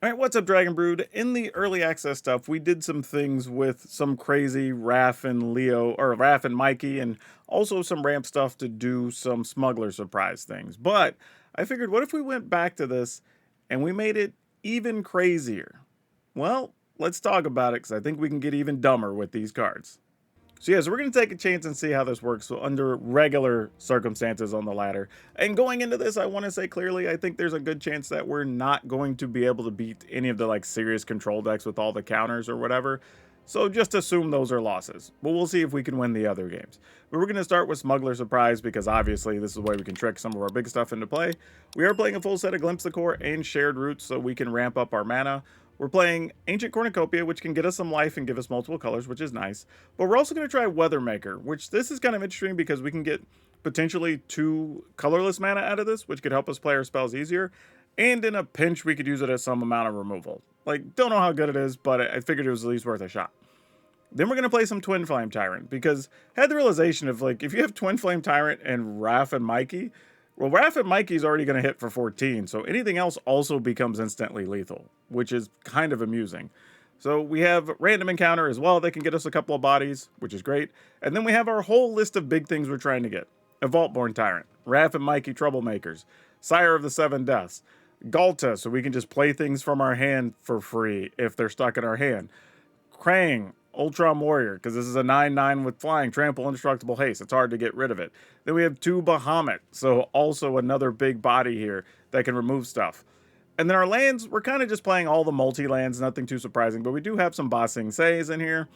All right, what's up, Dragon Brood? In the early access stuff, we did some things with some crazy Raph and Leo, or Raph and Mikey, and also some ramp stuff to do some Smuggler surprise things. But I figured, what if we went back to this and we made it even crazier? Well, let's talk about it, because I think we can get even dumber with these cards. So yeah, so we're going to take a chance and see how this works under regular circumstances on the ladder. And going into this, I want to say clearly, I think there's a good chance that we're not going to be able to beat any of the like serious control decks with all the counters or whatever. So just assume those are losses. But we'll see if we can win the other games. But we're going to start with Smuggler Surprise because obviously this is the way we can trick some of our big stuff into play. We are playing a full set of Glimpse the Core and Shared Roots so we can ramp up our mana. We're playing Ancient Cornucopia, which can get us some life and give us multiple colors, which is nice. But we're also going to try Weathermaker, which this is kind of interesting because we can get potentially 2 colorless mana out of this, which could help us play our spells easier. And in a pinch, we could use it as some amount of removal. Like, don't know how good it is, but I figured it was at least worth a shot. Then we're going to play some Twin Flame Tyrant, because I had the realization of, like, if you have Twin Flame Tyrant and Raph and Mikey, well, Raph and Mikey's already going to hit for 14, so anything else also becomes instantly lethal, which is kind of amusing. So we have Random Encounter as well. They can get us a couple of bodies, which is great. And then we have our whole list of big things we're trying to get. A Vaultborn Tyrant, Raph and Mikey Troublemakers, Sire of the Seven Deaths, Galta, so we can just play things from our hand for free if they're stuck in our hand. Krang, Ultron Warrior, because this is a 9/9 with flying, trample, indestructible haste. It's hard to get rid of it. Then we have 2 Bahamut, so also another big body here that can remove stuff. And then our lands, we're kind of just playing all the multi-lands, nothing too surprising, but we do have some Ba Sing Se's in here,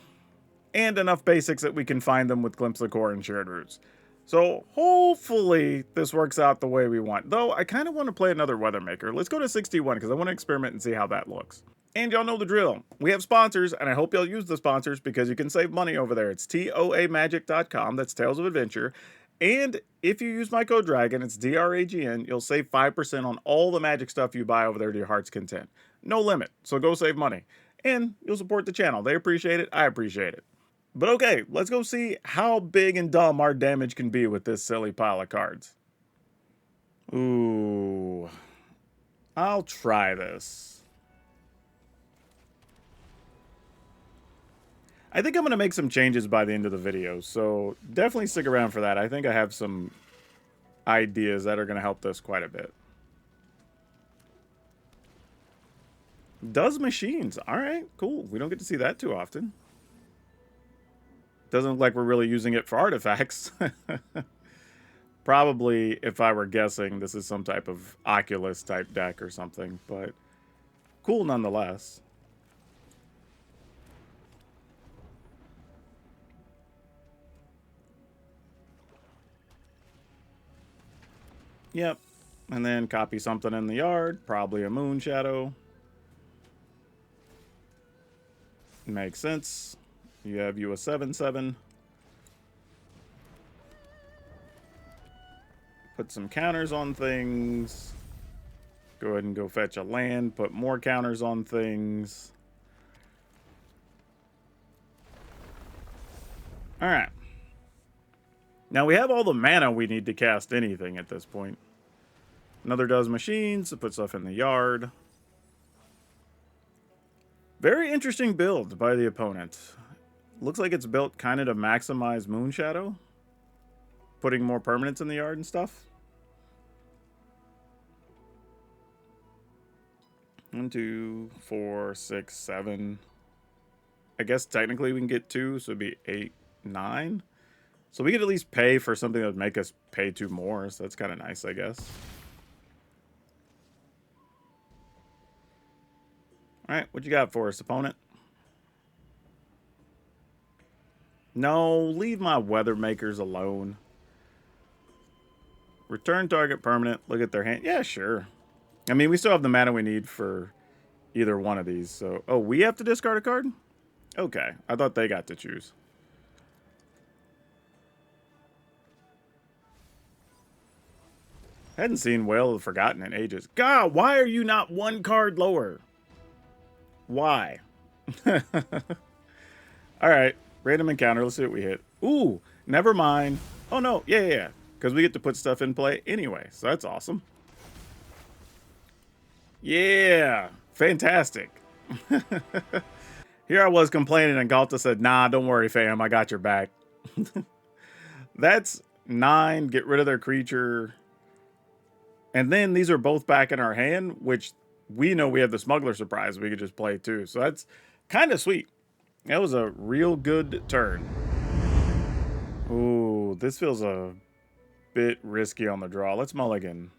and enough basics that we can find them with Glimpse of the Core and Shared Roots. So hopefully this works out the way we want. Though I kind of want to play another Weathermaker. Let's go to 61 because I want to experiment and see how that looks. And y'all know the drill. We have sponsors, and I hope y'all use the sponsors because you can save money over there. It's toamagic.com. That's Tales of Adventure. And if you use my code DRAGON, it's DRAGN, you'll save 5% on all the magic stuff you buy over there to your heart's content. No limit, so go save money. And you'll support the channel. They appreciate it, I appreciate it. But okay, let's go see how big and dumb our damage can be with this silly pile of cards. Ooh. I'll try this. I think I'm going to make some changes by the end of the video, so definitely stick around for that. I think I have some ideas that are going to help this quite a bit. Does machines. All right, cool. We don't get to see that too often. Doesn't look like we're really using it for artifacts. Probably, if I were guessing, this is some type of Oculus type deck or something, but cool nonetheless. Yep. And then copy something in the yard. Probably a Moon Shadow. Makes sense. You have you a 7/7. Put some counters on things. Go ahead and go fetch a land. Put more counters on things. Alright. Now we have all the mana we need to cast anything at this point. Another does machines to put stuff in the yard. Very interesting build by the opponent. Looks like it's built kind of to maximize Moon Shadow. Putting more permanents in the yard and stuff. 1, 2, 4, 6, 7. I guess technically we can get 2, so it'd be 8, 9. So we could at least pay for something that would make us pay 2 more, so that's kind of nice, I guess. Alright, what you got for us, opponent? No, leave my Weathermakers alone. Return target permanent. Look at their hand. Yeah, sure. I mean, we still have the mana we need for either one of these. So, oh, we have to discard a card? Okay, I thought they got to choose. I hadn't seen Whale of the Forgotten in ages. God, why are you not 1 card lower? Why? Alright, random encounter. Let's see what we hit. Ooh, never mind. Oh, no. Yeah. Because we get to put stuff in play anyway. So that's awesome. Yeah. Fantastic. Here I was complaining, and Galta said, nah, don't worry, fam. I got your back. That's 9. Get rid of their creature. And then these are both back in our hand, which we know we have the Smuggler surprise we could just play too. So that's kind of sweet. That was a real good turn. Ooh, this feels a bit risky on the draw. Let's mulligan.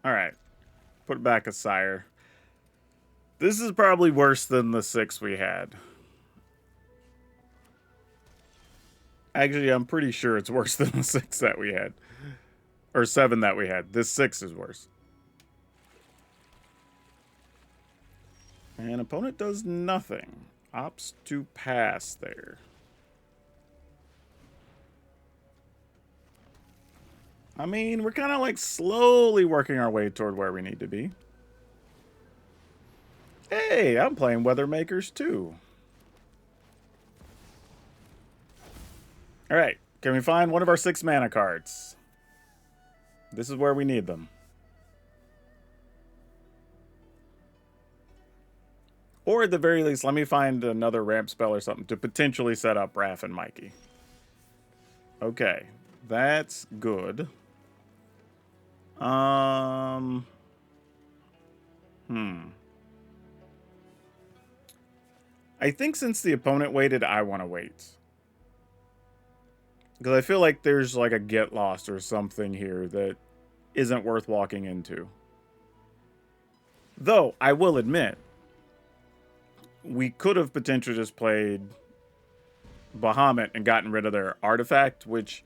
All right. Put back a Sire. This is probably worse than the 6 we had. Actually, I'm pretty sure it's worse than the 6 that we had. Or 7 that we had. This 6 is worse. And opponent does nothing. Opts to pass there. I mean, we're kind of like slowly working our way toward where we need to be. Hey, I'm playing Weathermakers too. All right, can we find one of our 6 mana cards? This is where we need them. Or at the very least, let me find another ramp spell or something to potentially set up Raph and Mikey. Okay, that's good. I think since the opponent waited, I want to wait. Because I feel like there's like a get lost or something here that isn't worth walking into. Though, I will admit, we could have potentially just played Bahamut and gotten rid of their artifact, which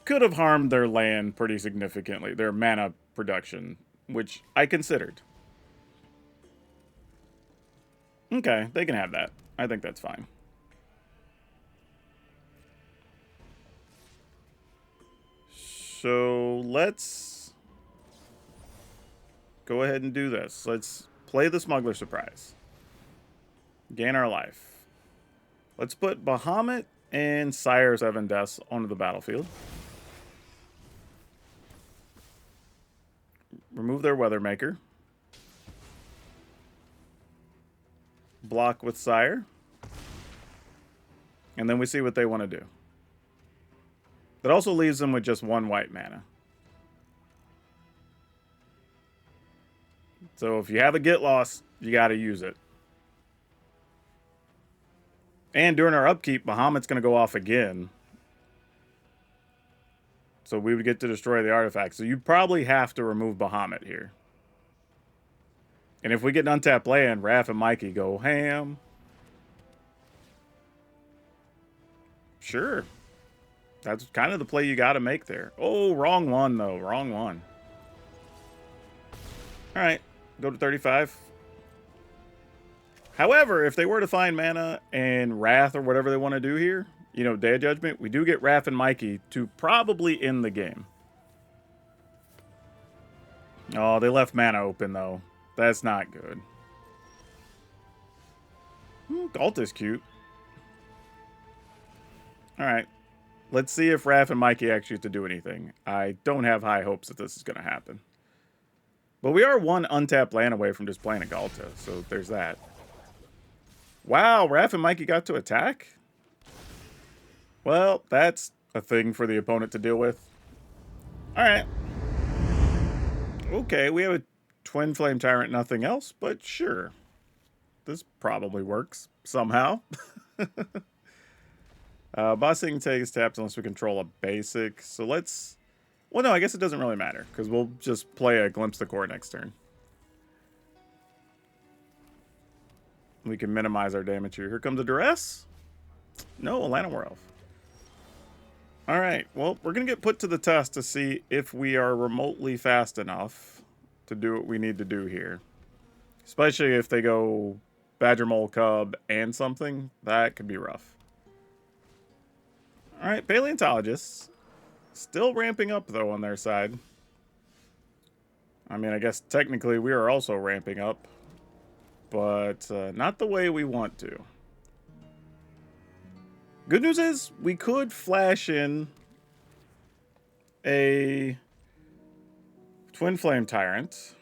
could have harmed their land pretty significantly, their mana production, which I considered. Okay, they can have that. I think that's fine. So let's go ahead and do this. Let's play the Smuggler surprise. Gain our life. Let's put Bahamut and Sire's Evan Deaths onto the battlefield. Remove their Weathermaker. Block with Sire. And then we see what they want to do. That also leaves them with just 1 white mana. So if you have a get loss, you got to use it. And during our upkeep, Bahamut's going to go off again. So we would get to destroy the artifact. So you probably have to remove Bahamut here. And if we get an untapped land, Raph and Mikey go ham. Sure. That's kind of the play you got to make there. Oh, wrong one, though. Wrong one. All right. Go to 35. However, if they were to find mana and Wrath or whatever they want to do here, you know, Day of Judgment, we do get Raph and Mikey to probably end the game. Oh, they left mana open, though. That's not good. Galt is cute. All right. Let's see if Raph and Mikey actually have to do anything. I don't have high hopes that this is going to happen. But we are 1 untapped land away from just playing a Galta, so there's that. Wow, Raph and Mikey got to attack? Well, that's a thing for the opponent to deal with. All right. Okay, we have a Twin Flame Tyrant, nothing else, but sure. This probably works somehow. Bossing takes tapped unless we control a basic. So let's... Well, no, I guess it doesn't really matter, because we'll just play a Glimpse the Core next turn. We can minimize our damage here. Here comes a Duress. No, a Llanowar Elf. All right, well, we're going to get put to the test to see if we are remotely fast enough to do what we need to do here. Especially if they go Badger Mole Cub and something. That could be rough. All right, Paleontologists. Still ramping up, though, on their side. I mean, I guess technically we are also ramping up. But not the way we want to. Good news is we could flash in a Twin Flame Tyrant.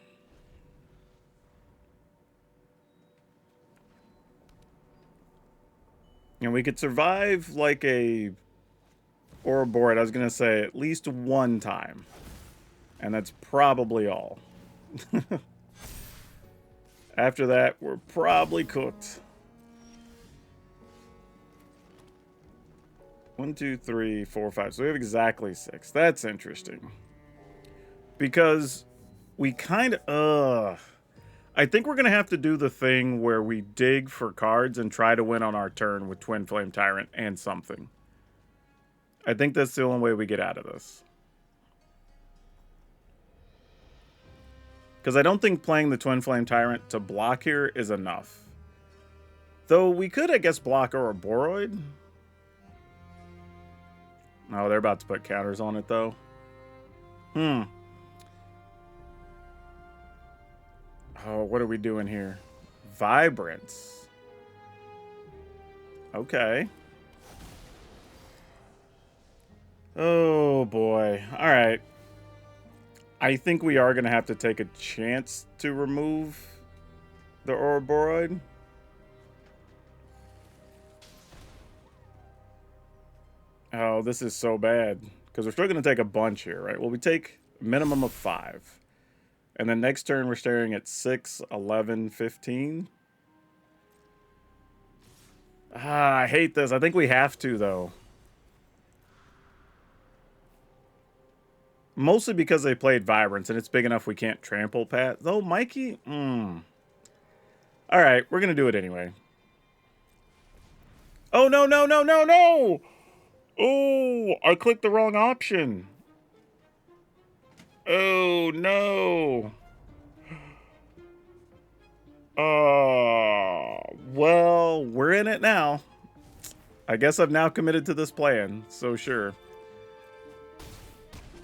And we could survive like a Ouroboros, I was going to say, at least one time. And that's probably all. After that, we're probably cooked. 1, 2, 3, 4, 5. So we have exactly 6. That's interesting. Because we kind of... I think we're going to have to do the thing where we dig for cards and try to win on our turn with Twin Flame Tyrant and something. I think that's the only way we get out of this. Because I don't think playing the Twin Flame Tyrant to block here is enough. Though we could, I guess, block Ouroboros. Oh, they're about to put counters on it, though. Oh, what are we doing here? Vibrance. Okay. Oh, boy. All right. I think we are going to have to take a chance to remove the Ouroboros. Oh, this is so bad. Because we're still going to take a bunch here, right? Well, we take a minimum of 5. And then next turn, we're staring at 6, 11, 15. Ah, I hate this. I think we have to, though. Mostly because they played Vibrance, and it's big enough we can't trample past. Though, Mikey? All right, we're going to do it anyway. Oh, no, no, no, no, no! Oh, I clicked the wrong option. Oh, no. Well, we're in it now. I guess I've now committed to this plan, so sure.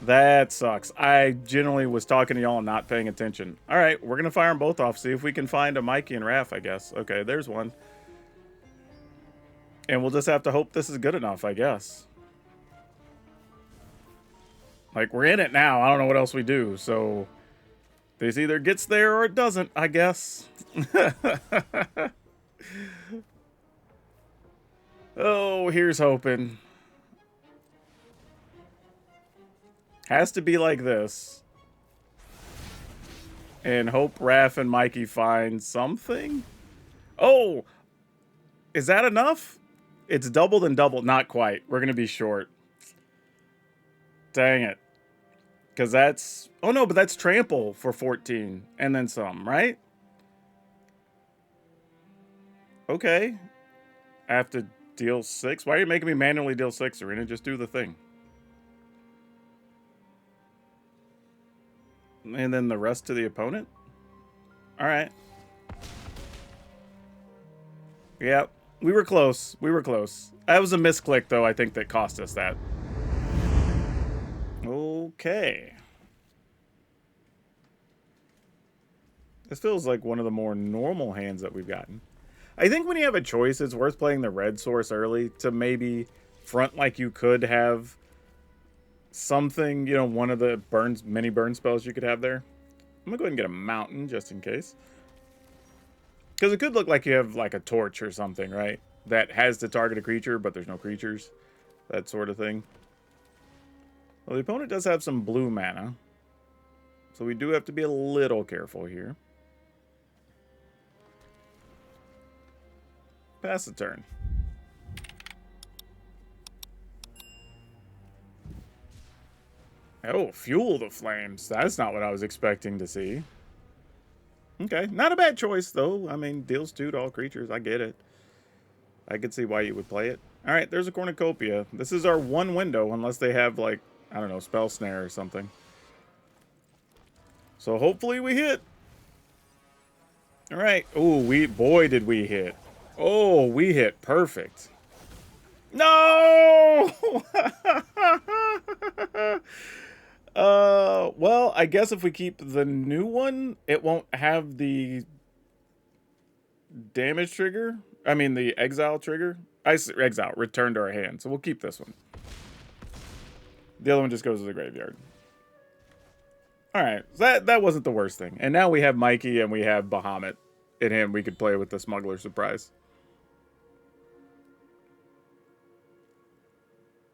That sucks. I generally was talking to y'all and not paying attention. All right, we're going to fire them both off. See if we can find a Mikey and Raph, I guess. Okay, there's one. And we'll just have to hope this is good enough, I guess. Like, we're in it now. I don't know what else we do. So, this either gets there or it doesn't, I guess. Oh, here's hoping. Has to be like this. And hope Raph and Mikey find something. Oh! Is that enough? It's doubled and doubled. Not quite. We're going to be short. Dang it. Because that's... Oh, no, but that's trample for 14. And then some, right? Okay. I have to deal 6? Why are you making me manually deal 6, Arena? Just do the thing. And then the rest to the opponent? Alright. Yep. We were close. We were close. That was a misclick, though, I think, that cost us that. Okay. This feels like one of the more normal hands that we've gotten. I think when you have a choice, it's worth playing the red source early to maybe front like you could have something, you know, one of the mini burn spells you could have there. I'm going to go ahead and get a mountain just in case. Because it could look like you have like a torch or something, right? That has to target a creature, but there's no creatures. That sort of thing. Well, the opponent does have some blue mana. So we do have to be a little careful here. Pass the turn. Oh, fuel the flames. That's not what I was expecting to see. Okay, not a bad choice, though. I mean, deals 2 to all creatures. I get it. I could see why you would play it. All right, there's a cornucopia. This is our one window, unless they have, like, I don't know, spell snare or something. So hopefully we hit. All right. Oh, boy, did we hit. Oh, we hit perfect. No! Well, I guess if we keep the new one, it won't have the damage trigger. I mean, the exile trigger. Exile, return to our hand. So we'll keep this one. The other one just goes to the graveyard. All right, so that wasn't the worst thing. And now we have Mikey and we have Bahamut in him. We could play with the Smuggler Surprise.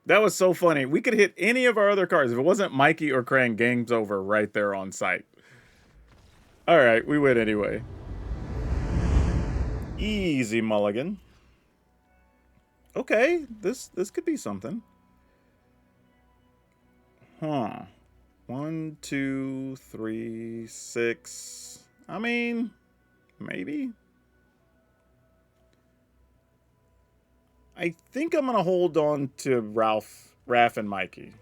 That was so funny. We could hit any of our other cards. If it wasn't Mikey or Krang, game's over right there on site. All right, we win anyway. Easy mulligan. Okay, this could be something. Huh. 1, 2, 3, 6. I mean, maybe. I think I'm going to hold on to Raph, and Mikey.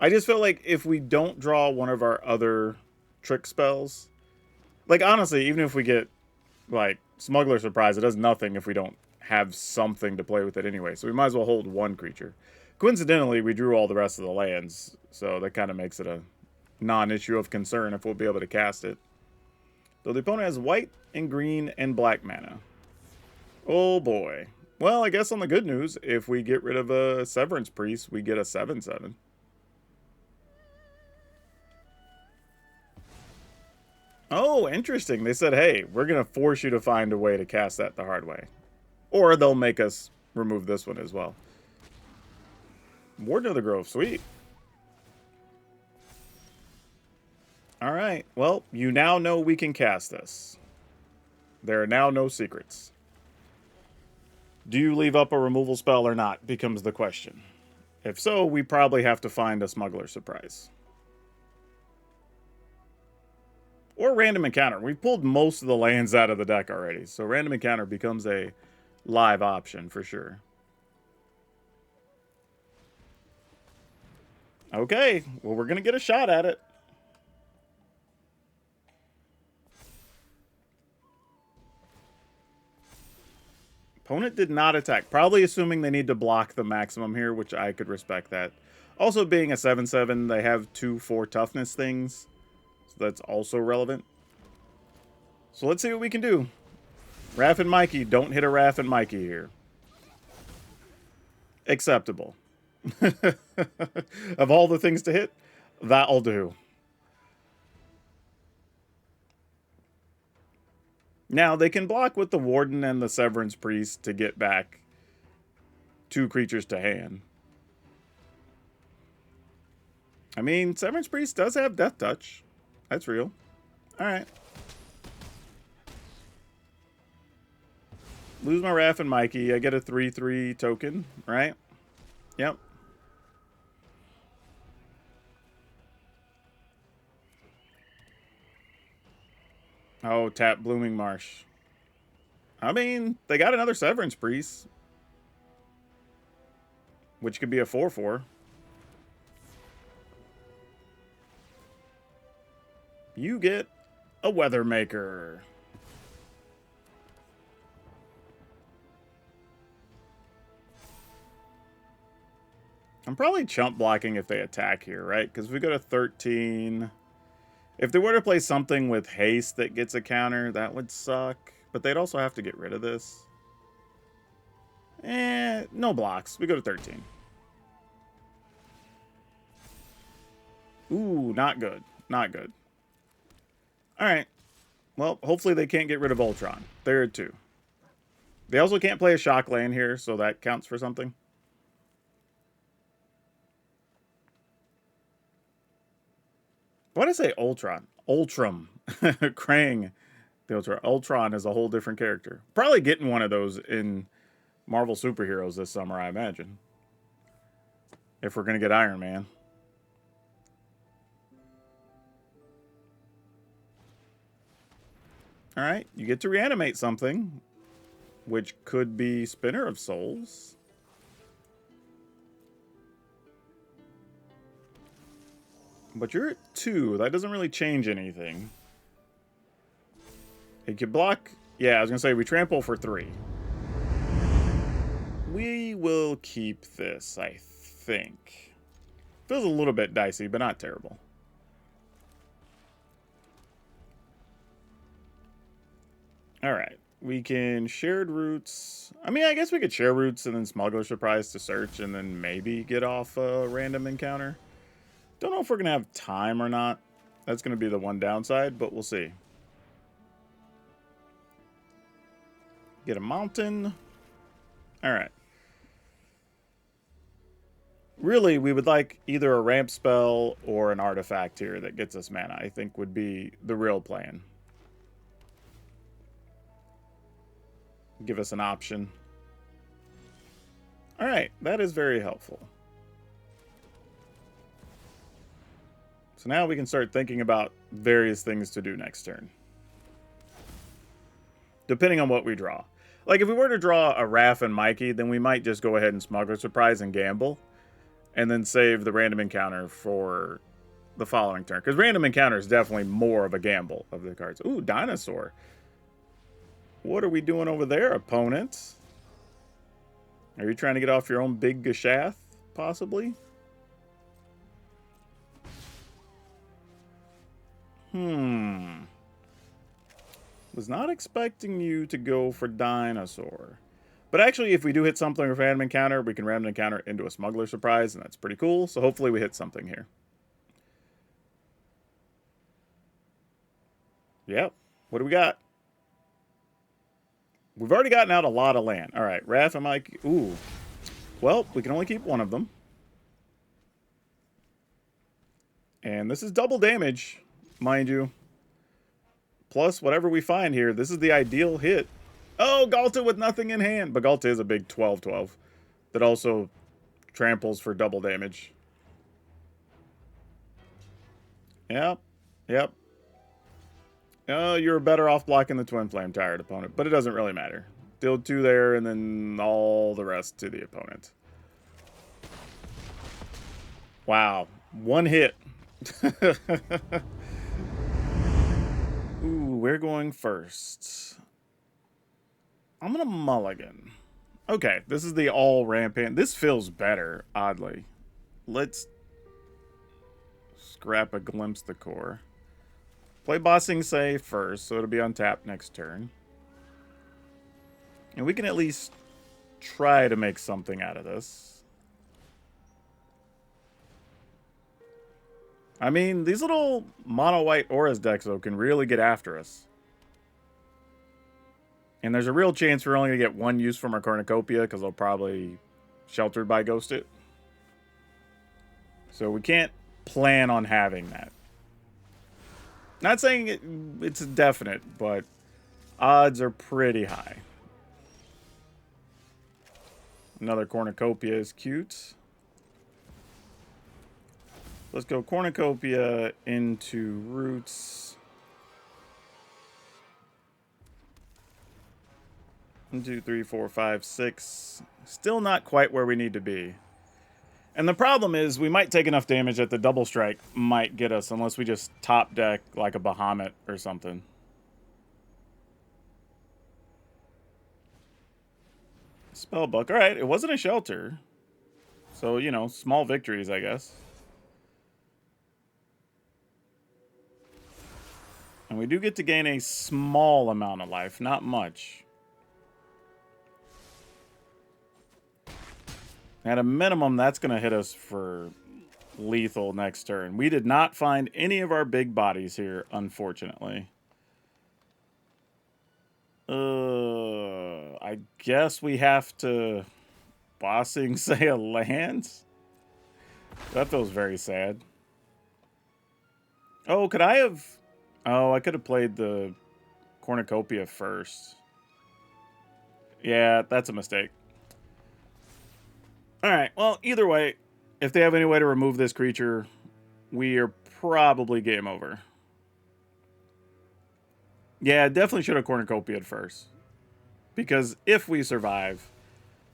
I just feel like if we don't draw one of our other trick spells, like honestly, even if we get like Smuggler Surprise, it does nothing if we don't have something to play with it anyway. So we might as well hold one creature. Coincidentally, we drew all the rest of the lands, so that kind of makes it a non-issue of concern if we'll be able to cast it. Though the opponent has white and green and black mana. Oh boy. Well, I guess on the good news, if we get rid of a Severance Priest, we get a 7/7. Oh, interesting. They said, hey, we're going to force you to find a way to cast that the hard way. Or they'll make us remove this one as well. Warden of the Grove, sweet. All right. Well, you now know we can cast this. There are now no secrets. Do you leave up a removal spell or not becomes the question. If so, we probably have to find a Smuggler Surprise. Or Random Encounter. We've pulled most of the lands out of the deck already, so Random Encounter becomes a live option for sure. Okay, well, we're going to get a shot at it. Opponent did not attack. Probably assuming they need to block the maximum here, which I could respect that. Also, being a 7/7, they have 2/4 toughness things. So that's also relevant. So let's see what we can do. Raph and Mikey, don't hit a Raph and Mikey here. Acceptable. Of all the things to hit, that'll do. Now, they can block with the Warden and the Severance Priest to get back 2 creatures to hand. I mean, Severance Priest does have Death Touch. That's real. Alright. Lose my Raph and Mikey. I get a 3/3 token, right? Yep. Oh, tap Blooming Marsh. I mean, they got another Severance Priest, which could be a 4/4. You get a Weathermaker. I'm probably chump blocking if they attack here, right? Because we go to 13. If they were to play something with haste that gets a counter, that would suck. But they'd also have to get rid of this. No blocks. We go to 13. Ooh, not good. Not good. Alright. Well, hopefully they can't get rid of Ultron. They're at 2. They also can't play a shock land here, so that counts for something. Why did I say Ultron? Ultram. Krang. The Ultron is a whole different character. Probably getting one of those in Marvel Superheroes this summer, I imagine. If we're going to get Iron Man. Alright, you get to reanimate something, which could be Spinner of Souls. But you're at 2. That doesn't really change anything. It could block. Yeah, I was going to say we trample for 3. We will keep this, I think. Feels a little bit dicey, but not terrible. Alright. We can Shared Roots. I mean, I guess we could share Roots and then Smuggler Surprise to search and then maybe get off a random encounter. Don't know if we're going to have time or not. That's going to be the one downside, but we'll see. Get a mountain. Alright. Really, we would like either a ramp spell or an artifact here that gets us mana, I think would be the real plan. Give us an option. Alright, that is very helpful. So now we can start thinking about various things to do next turn. Depending on what we draw. Like, if we were to draw a Raph and Mikey, then we might just go ahead and Smuggler Surprise and gamble. And then save the random encounter for the following turn. Because random encounter is definitely more of a gamble of the cards. Ooh, Dinosaur. What are we doing over there, opponent? Are you trying to get off your own big Gashath, possibly? Was not expecting you to go for Dinosaur. But actually, if we do hit something with random encounter, we can random encounter into a Smuggler Surprise, and that's pretty cool. So hopefully we hit something here. Yep. What do we got? We've already gotten out a lot of land. All right, Raph and Mike. Ooh. Well, we can only keep one of them. And this is double damage, mind you. Plus, whatever we find here, this is the ideal hit. Oh, Galta with nothing in hand. But Galta is a big 12/12 that also tramples for double damage. Yep. Yep. Oh, you're better off blocking the Twin Flame Tired opponent, but it doesn't really matter. Deal 2 there, and then all the rest to the opponent. Wow. One hit. Ooh, we're going first. I'm going to mulligan. Okay, this is the all rampant. This feels better, oddly. Let's scrap a Glimpse the Core. Play Bossing Say first, so it'll be untapped next turn. And we can at least try to make something out of this. I mean, these little mono-white Auras decks, though, can really get after us. And there's a real chance we're only going to get one use from our Cornucopia, because they'll probably Sheltered by Ghost it. So we can't plan on having that. Not saying it's definite, but odds are pretty high. Another Cornucopia is cute. Let's go Cornucopia into Roots. 1, 2, 3, 4, 5, 6. Still not quite where we need to be. And the problem is we might take enough damage that the double strike might get us unless we just top deck like a Bahamut or something. Spellbook. All right, it wasn't a shelter. So, you know, small victories, I guess. And we do get to gain a small amount of life, not much. At a minimum, that's going to hit us for lethal next turn. We did not find any of our big bodies here, unfortunately. I guess we have to Bossing Say a land? That feels very sad. Oh, could I have... Oh, I could have played the Cornucopia first. Yeah, that's a mistake. Alright, well, either way, if they have any way to remove this creature, we are probably game over. Yeah, definitely should have Cornucopia'd first. Because if we survive,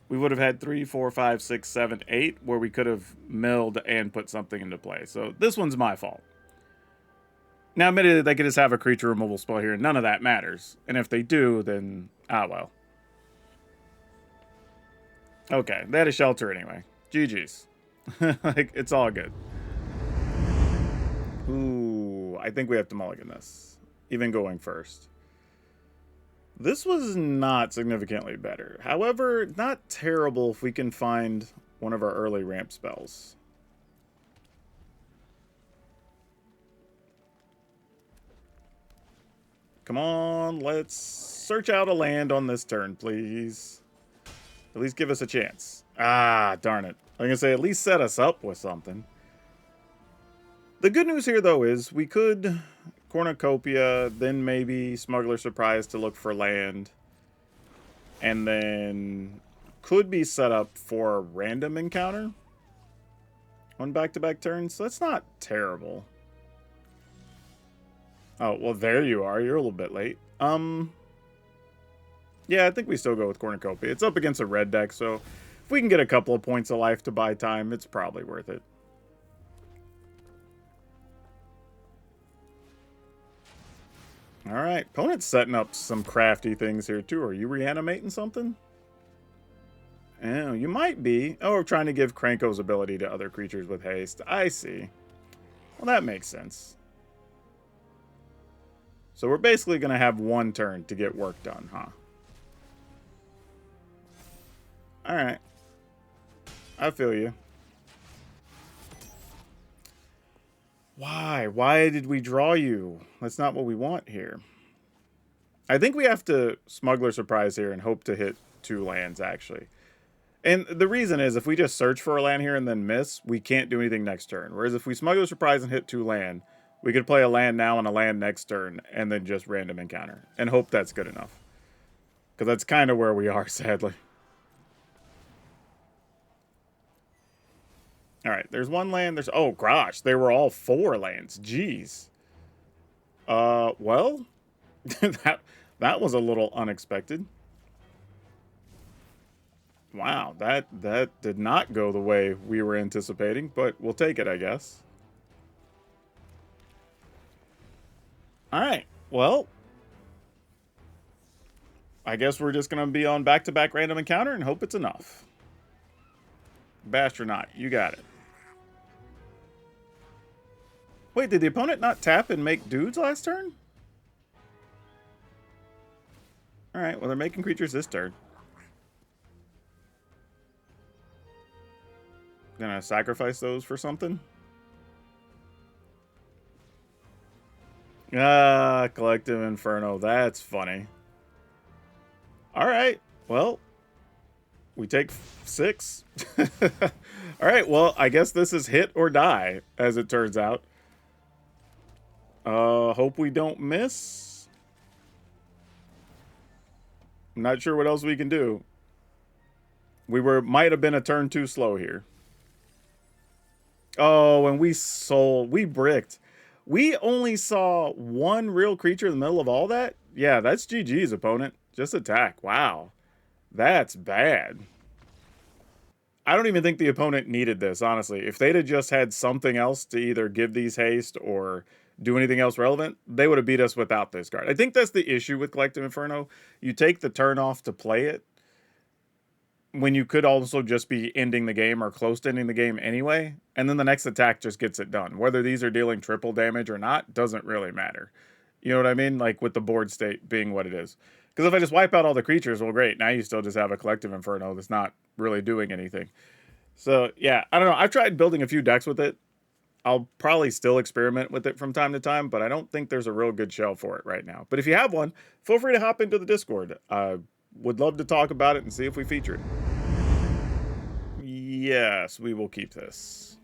we would have had 3, 4, 5, 6, 7, 8, where we could have milled and put something into play. So this one's my fault. Now, admittedly, they could just have a creature removal spell here, and none of that matters. And if they do, then, ah, well. Okay, they had a shelter anyway. GG's. Like, it's all good. Ooh, I think we have to mulligan this. Even going first. This was not significantly better. However, not terrible if we can find one of our early ramp spells. Come on, let's search out a land on this turn, please. At least give us a chance. Ah, darn it. I'm going to say at least set us up with something. The good news here, though, is we could Cornucopia, then maybe Smuggler Surprise to look for land, and then could be set up for a random encounter on back-to-back turns. So that's not terrible. Oh, well, there you are. You're a little bit late. Yeah, I think we still go with Cornucopia. It's up against a red deck, so if we can get a couple of points of life to buy time, it's probably worth it. All right, opponent's setting up some crafty things here, too. Are you reanimating something? Oh, you might be. Oh, we're trying to give Kranko's ability to other creatures with haste. I see. Well, that makes sense. So we're basically going to have one turn to get work done, huh? All right. I feel you. Why? Why did we draw you? That's not what we want here. I think we have to Smuggler Surprise here and hope to hit 2 lands, actually. And the reason is, if we just search for a land here and then miss, we can't do anything next turn. Whereas if we Smuggler Surprise and hit 2 land, we could play a land now and a land next turn, and then just random encounter. And hope that's good enough. Because that's kind of where we are, sadly. Alright, there's 1 land. There's... Oh, gosh, they were all 4 lands. Jeez. Well... that was a little unexpected. Wow, that did not go the way we were anticipating, but we'll take it, I guess. Alright, well... I guess we're just going to be on back-to-back random encounter and hope it's enough. Bashed or not, you got it. Wait, did the opponent not tap and make dudes last turn? Alright, well, they're making creatures this turn. Gonna sacrifice those for something? Ah, Collective Inferno. That's funny. Alright, well, we take 6. Alright, well, I guess this is hit or die, as it turns out. Hope we don't miss. I'm not sure what else we can do. Might have been a turn too slow here. Oh, and we bricked. We only saw 1 real creature in the middle of all that? Yeah, that's GG's, opponent. Just attack. Wow. That's bad. I don't even think the opponent needed this, honestly. If they'd have just had something else to either give these haste or do anything else relevant, they would have beat us without this card. I think that's the issue with Collective Inferno. You take the turn off to play it, when you could also just be ending the game or close to ending the game anyway, and then the next attack just gets it done. Whether these are dealing triple damage or not doesn't really matter. You know what I mean? Like with the board state being what it is. Because if I just wipe out all the creatures, well, great. Now you still just have a Collective Inferno that's not really doing anything. So, yeah, I don't know. I've tried building a few decks with it. I'll probably still experiment with it from time to time, but I don't think there's a real good shell for it right now. But if you have one, feel free to hop into the Discord. Would love to talk about it and see if we feature it. Yes, we will keep this.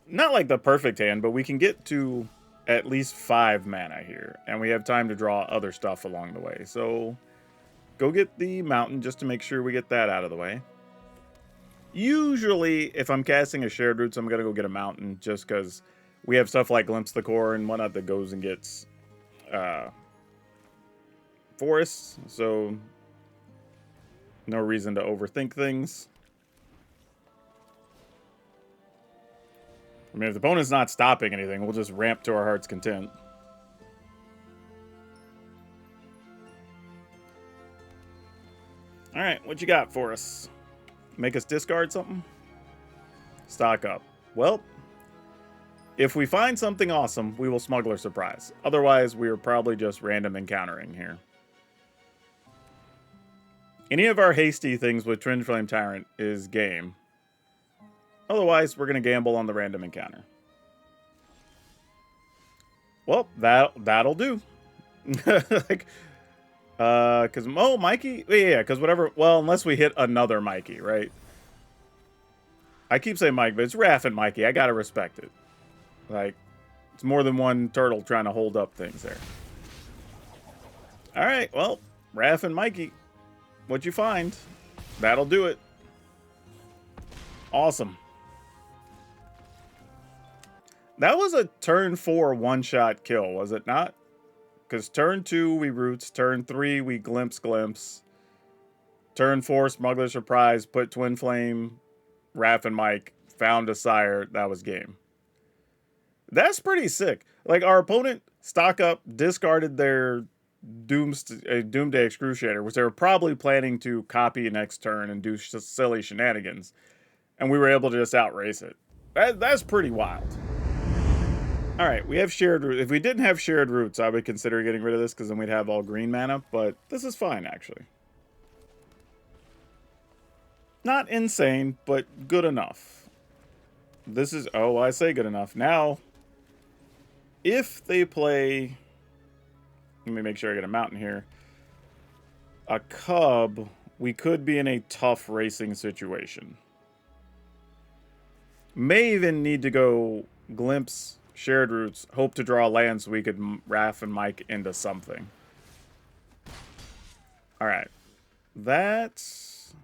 Not like the perfect hand, but we can get to at least 5 mana here. And we have time to draw other stuff along the way. So go get the mountain just to make sure we get that out of the way. Usually, if I'm casting a Shared Roots, I'm going to go get a mountain just because we have stuff like Glimpse the Core and whatnot that goes and gets forests. So no reason to overthink things. I mean, if the opponent's not stopping anything, we'll just ramp to our heart's content. Alright, what you got for us? Make us discard something? Stock up. Well, if we find something awesome, we will Smuggler Surprise. Otherwise, we are probably just random encountering here. Any of our hasty things with Twin Flame Tyrant is game. Otherwise, we're going to gamble on the random encounter. Well, that'll do. Like, Because, oh, Mikey? Yeah, because whatever, well, unless we hit another Mikey, right? I keep saying Mike, but it's Raph and Mikey. I gotta respect it. Like, it's more than one turtle trying to hold up things there. All right, well, Raph and Mikey, what'd you find? That'll do it. Awesome. That was a turn 4 one-shot kill, was it not? Because turn 2, we roots. Turn 3, we glimpse. Turn 4, Smuggler Surprise, put Twin Flame, Raph and Mike, found a sire. That was game. That's pretty sick. Like, our opponent stock up, discarded their Doomsday Excruiator, which they were probably planning to copy next turn and do silly shenanigans. And we were able to just outrace it. That's pretty wild. All right, we have shared roots. If we didn't have shared roots, I would consider getting rid of this because then we'd have all green mana, but this is fine, actually. Not insane, but good enough. This is, oh, I say good enough. Now, if they play, let me make sure I get a mountain here. A cub, we could be in a tough racing situation. May even need to go glimpse, shared roots, hope to draw land so we could Raph and Mike into something. All right. That's...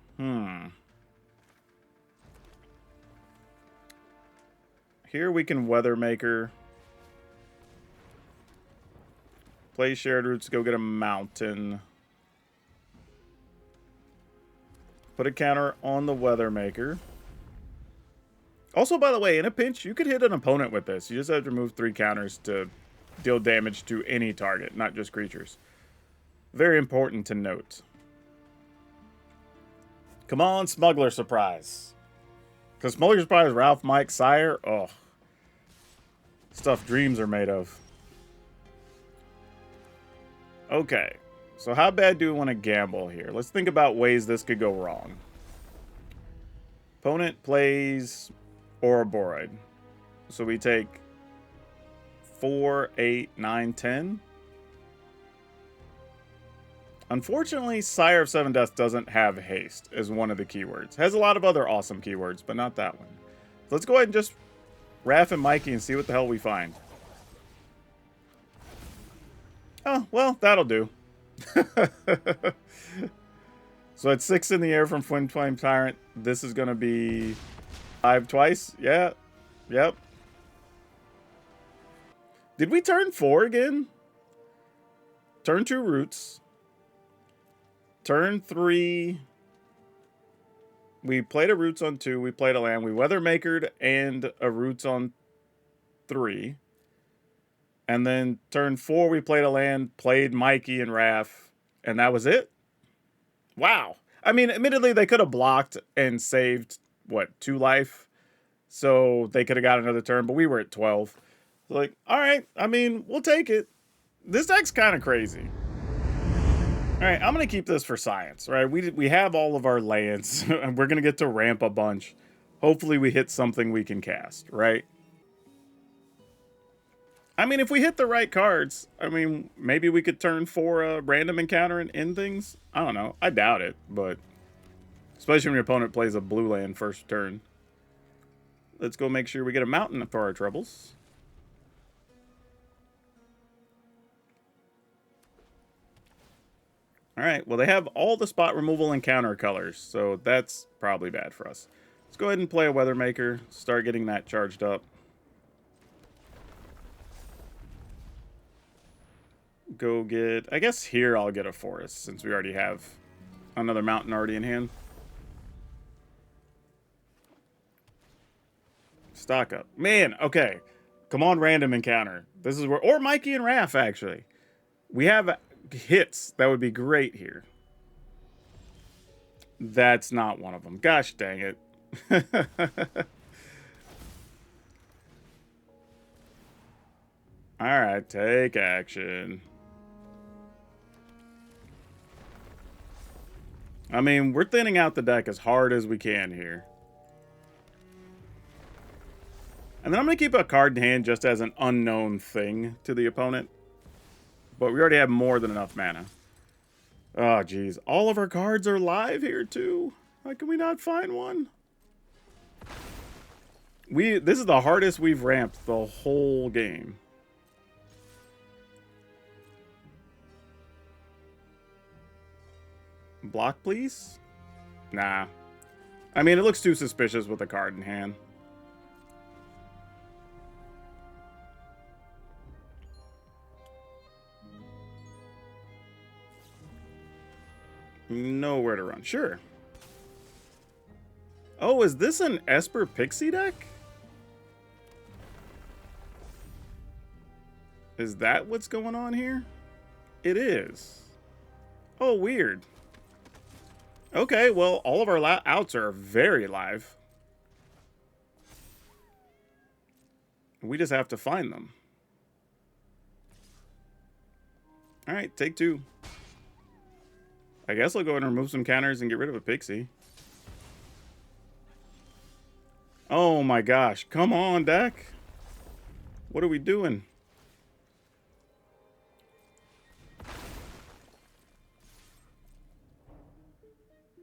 Here we can Weathermaker. Play shared roots, go get a mountain. Put a counter on the Weathermaker. Also, by the way, in a pinch, you could hit an opponent with this. You just have to remove 3 counters to deal damage to any target, not just creatures. Very important to note. Come on, Smuggler Surprise. Because Smuggler Surprise, Ralph, Mike, Sire, oh. Stuff dreams are made of. Okay, so how bad do we want to gamble here? Let's think about ways this could go wrong. Opponent plays Ouroboros. So we take 4, 8, 9, 10. Unfortunately, Sire of Seven Deaths doesn't have haste as one of the keywords. Has a lot of other awesome keywords, but not that one. So let's go ahead and just Raph and Mikey and see what the hell we find. Oh, well, that'll do. So it's 6 in the air from Twin Flame Tyrant. This is going to be 5 twice. Yeah. Yep. Did we turn 4 again? Turn 2 roots. Turn 3. We played a roots on 2. We played a land. We Weathermakered and a roots on 3. And then turn 4, we played a land, played Mikey and Raph, and that was it? Wow. I mean, admittedly, they could have blocked and saved, what, 2 life? So they could have got another turn, but we were at 12. So like, all right, I mean, we'll take it. This deck's kind of crazy. All right, I'm going to keep this for science, right? We have all of our lands, and we're going to get to ramp a bunch. Hopefully we hit something we can cast, right? I mean, if we hit the right cards, I mean, maybe we could turn 4 a random encounter and end things. I don't know. I doubt it, but especially when your opponent plays a blue land first turn. Let's go make sure we get a mountain for our troubles. All right, well, they have all the spot removal and counter colors, so that's probably bad for us. Let's go ahead and play a Weathermaker, start getting that charged up. Go get, I guess here I'll get a forest since we already have another mountain already in hand. Stock up. Man, okay. Come on, random encounter. This is where, or Mikey and Raph, actually. We have hits. That would be great here. That's not one of them. Gosh dang it. Alright, take action. I mean, we're thinning out the deck as hard as we can here. And then I'm going to keep a card in hand just as an unknown thing to the opponent. But we already have more than enough mana. Oh, geez. All of our cards are live here, too. How can we not find one? This is the hardest we've ramped the whole game. Block, please? Nah. I mean, it looks too suspicious with a card in hand. Nowhere to run. Sure. Oh, is this an Esper Pixie deck? Is that what's going on here? It is. Oh, weird. Okay, well, all of our outs are very live. We just have to find them. All right, take two. I guess I'll go ahead and remove some counters and get rid of a Pixie. Oh my gosh. Come on, deck. What are we doing?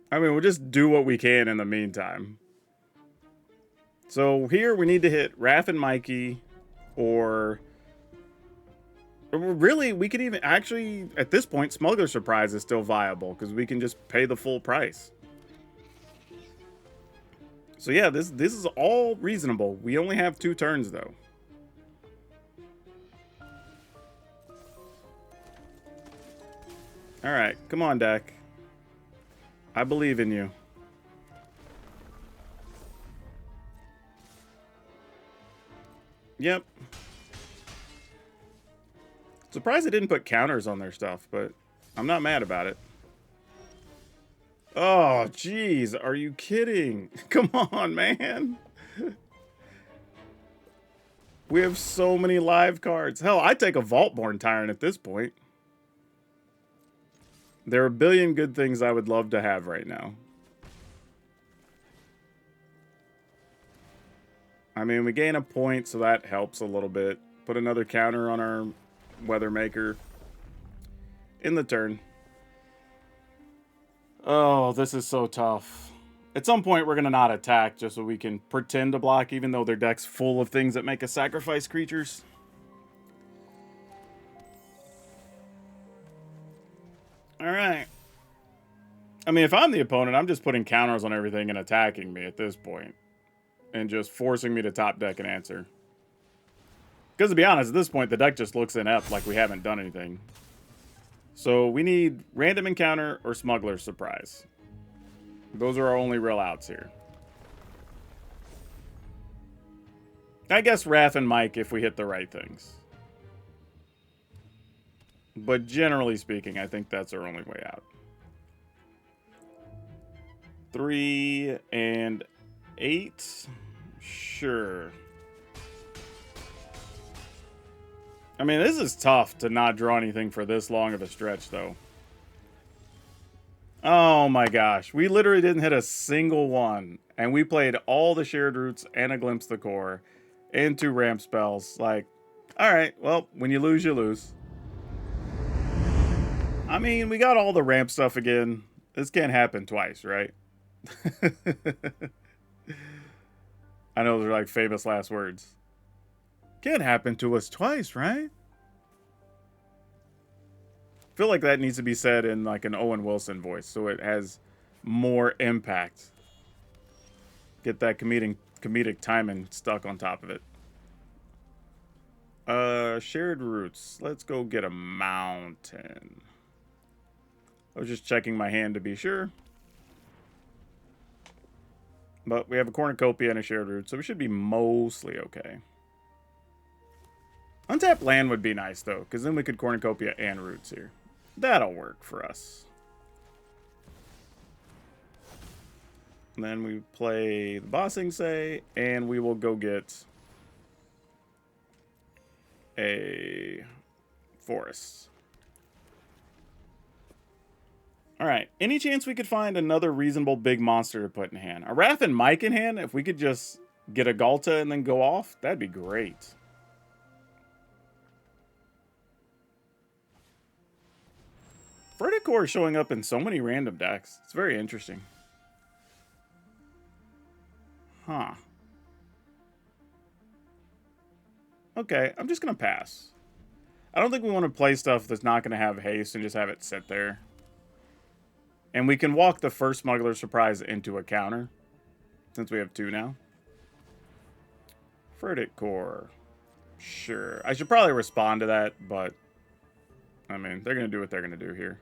I mean, we'll just do what we can in the meantime. So here we need to hit Raph and Mikey, or really, we could even actually, at this point, Smuggler Surprise is still viable because we can just pay the full price. So yeah, this is all reasonable. We only have 2 turns though. All right, come on, deck. I believe in you. Yep. Surprised they didn't put counters on their stuff, but I'm not mad about it. Oh, jeez. Are you kidding? Come on, man. We have so many live cards. Hell, I'd take a Vaultborn Tyrant at this point. There are a billion good things I would love to have right now. I mean, we gain a point, so that helps a little bit. Put another counter on our Weather Maker. In the turn. Oh, this is so tough. At some point, we're going to not attack just so we can pretend to block, even though their deck's full of things that make us sacrifice creatures. Alright. I mean, if I'm the opponent, I'm just putting counters on everything and attacking me at this point. And just forcing me to top deck and answer. Because to be honest, at this point, the deck just looks inept like we haven't done anything. So we need random encounter or Smuggler Surprise. Those are our only real outs here. I guess Raph and Mike if we hit the right things. But generally speaking, I think that's our only way out. 3 and 8. Sure. I mean, this is tough to not draw anything for this long of a stretch, though. Oh my gosh. We literally didn't hit a single one. And we played all the Shared Roots and a Glimpse the Core and 2 ramp spells. Like, alright, well, when you lose, you lose. I mean, we got all the ramp stuff again. This can't happen twice, right? I know they're like famous last words. Can't happen to us twice, right? I feel like that needs to be said in like an Owen Wilson voice so it has more impact. Get that comedic timing stuck on top of it. Shared Roots. Let's go get a mountain. I was just checking my hand to be sure. But we have a Cornucopia and a Shared Root, so we should be mostly okay. Untapped land would be nice, though, because then we could Cornucopia and Roots here. That'll work for us. And then we play the Bossing Say, and we will go get a Forest. Alright, any chance we could find another reasonable big monster to put in hand? A Raph and Mike in hand, if we could just get a Galta and then go off, that'd be great. Verdict Core is showing up in so many random decks. It's very interesting. Huh. Okay, I'm just going to pass. I don't think we want to play stuff that's not going to have haste and just have it sit there. And we can walk the first Smuggler Surprise into a counter, since we have 2 now. Verdict Core. Sure. I should probably respond to that, but I mean, they're going to do what they're going to do here.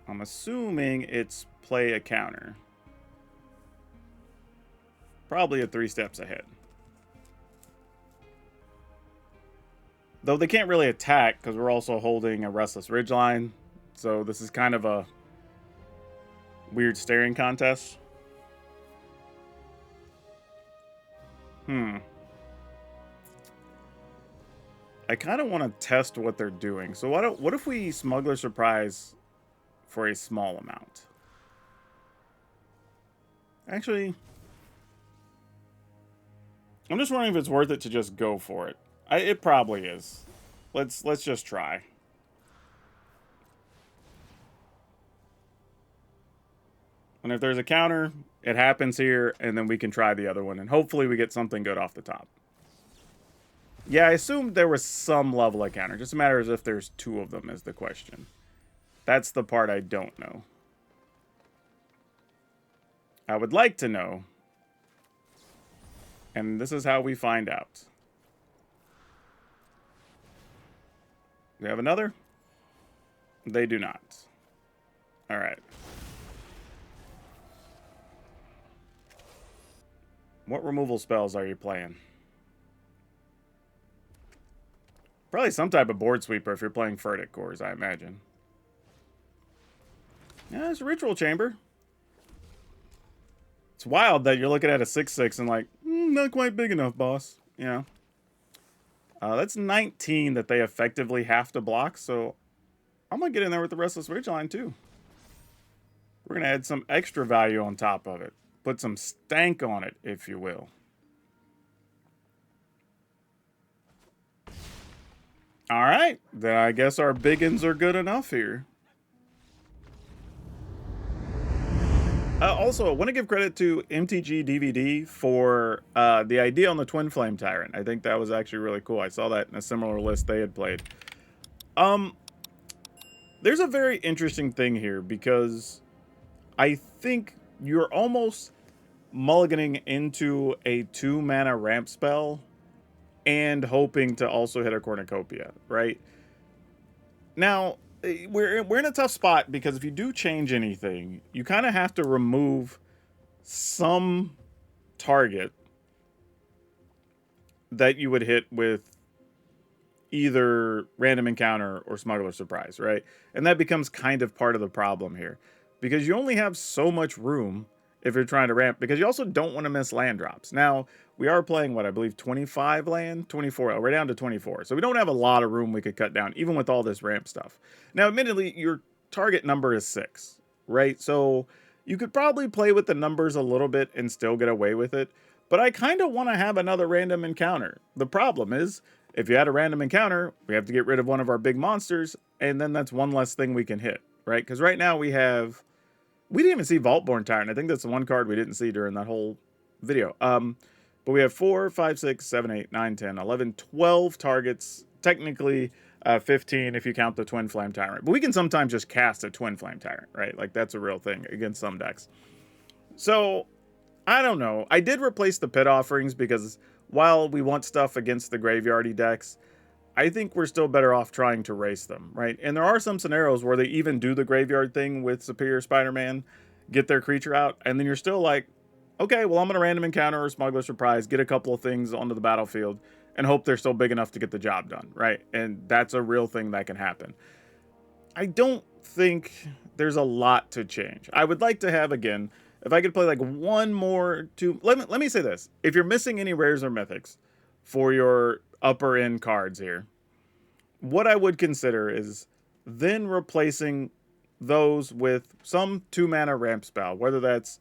I'm assuming it's play a counter. Probably a 3 steps ahead. Though they can't really attack because we're also holding a Restless Ridgeline. So this is kind of a weird staring contest. I kind of want to test what they're doing. So what if we Smuggler Surprise for a small amount? Actually, I'm just wondering if it's worth it to just go for it. It probably is. Let's just try. And if there's a counter, it happens here, and then we can try the other one, and hopefully we get something good off the top. Yeah, I assumed there was some level of counter. Just a matter of if there's 2 of them is the question. That's the part I don't know. I would like to know. And this is how we find out. We have another? They do not. Alright. What removal spells are you playing? Probably some type of board sweeper if you're playing Verdict Cores, I imagine. Yeah, it's a Ritual Chamber. It's wild that you're looking at a 6/6 and like, not quite big enough, boss. Yeah. That's 19 that they effectively have to block, so I'm going to get in there with the Restless Ridgeline, too. We're going to add some extra value on top of it. Put some stank on it, if you will. All right, then I guess our biggins are good enough here. Also, I want to give credit to MTG DVD for the idea on the Twin Flame Tyrant. I think that was actually really cool. I saw that in a similar list they had played. There's a very interesting thing here because I think you're almost mulliganing into a 2-mana ramp spell and hoping to also hit a cornucopia, right? Now, we're in a tough spot because if you do change anything, you kind of have to remove some target that you would hit with either Random Encounter or Smuggler Surprise, right? And that becomes kind of part of the problem here because you only have so much room if you're trying to ramp, because you also don't want to miss land drops. Now, we are playing, what, I believe 25 land? 24, we're down to 24. So we don't have a lot of room we could cut down, even with all this ramp stuff. Now, admittedly, your target number is 6, right? So you could probably play with the numbers a little bit and still get away with it. But I kind of want to have another Random Encounter. The problem is, if you had a Random Encounter, we have to get rid of one of our big monsters, and then that's one less thing we can hit, right? Because right now we have... We didn't even see Vaultborn Tyrant. I think that's the one card we didn't see during that whole video. But we have 4, 5, 6, 7, 8, 9, 10, 11, 12 targets. Technically 15 if you count the Twin Flame Tyrant. But we can sometimes just cast a Twin Flame Tyrant, right? Like, that's a real thing against some decks. So, I don't know. I did replace the Pit Offerings because while we want stuff against the graveyardy decks, I think we're still better off trying to race them, right? And there are some scenarios where they even do the graveyard thing with Superior Spider-Man, get their creature out, and then you're still like, okay, well, I'm going to Random Encounter or Smuggler Surprise, get a couple of things onto the battlefield, and hope they're still big enough to get the job done, right? And that's a real thing that can happen. I don't think there's a lot to change. I would like to have, again, if I could play like one more, two... Let me say this. If you're missing any rares or mythics for your upper end cards here, what I would consider is then replacing those with some 2-mana ramp spell, whether that's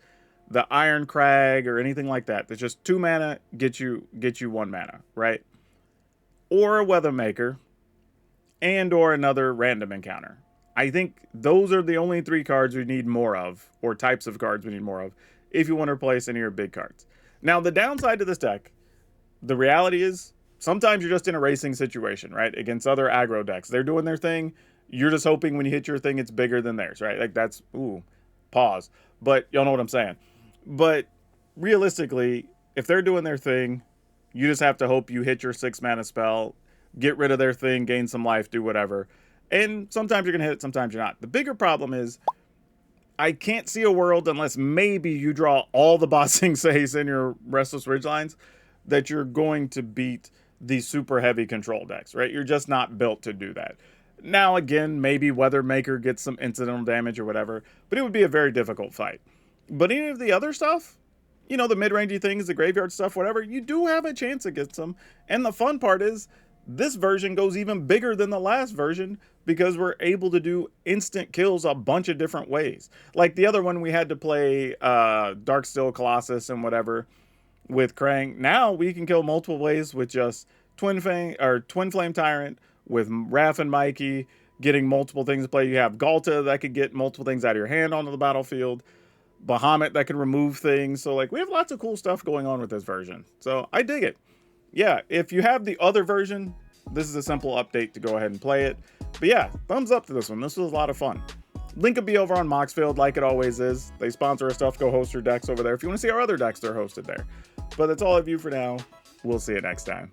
the Iron Crag or anything like that. That's just 2 mana, get you 1 mana, right? Or a Weathermaker, and or another random encounter. I think those are the only 3 cards we need more of, or types of cards we need more of, if you want to replace any of your big cards. Now, the downside to this deck, the reality is, sometimes you're just in a racing situation, right? Against other aggro decks. They're doing their thing. You're just hoping when you hit your thing, it's bigger than theirs, right? Like that's, ooh, pause. But y'all know what I'm saying. But realistically, if they're doing their thing, you just have to hope you hit your 6 mana spell, get rid of their thing, gain some life, do whatever. And sometimes you're going to hit it, sometimes you're not. The bigger problem is, I can't see a world unless maybe you draw all the Bossing Says in your Restless Ridgelines that you're going to beat the super heavy control decks, right? You're just not built to do that. Now, again, maybe Weathermaker gets some incidental damage or whatever, but it would be a very difficult fight. But any of the other stuff, you know, the mid-rangey things, the graveyard stuff, whatever, you do have a chance against them. And the fun part is, this version goes even bigger than the last version because we're able to do instant kills a bunch of different ways. Like the other one, we had to play Darksteel Colossus and whatever with Krang. Now we can kill multiple ways with just Twin Flame Tyrant, with Raph and Mikey, getting multiple things to play. You have Galta that could get multiple things out of your hand onto the battlefield. Bahamut that can remove things. So like we have lots of cool stuff going on with this version. So I dig it. Yeah, if you have the other version, this is a simple update to go ahead and play it. But yeah, thumbs up to this one. This was a lot of fun. Link will be over on Moxfield like it always is. They sponsor our stuff. Go host your decks over there if you want to see our other decks that are hosted there. But that's all of you for now. We'll see you next time.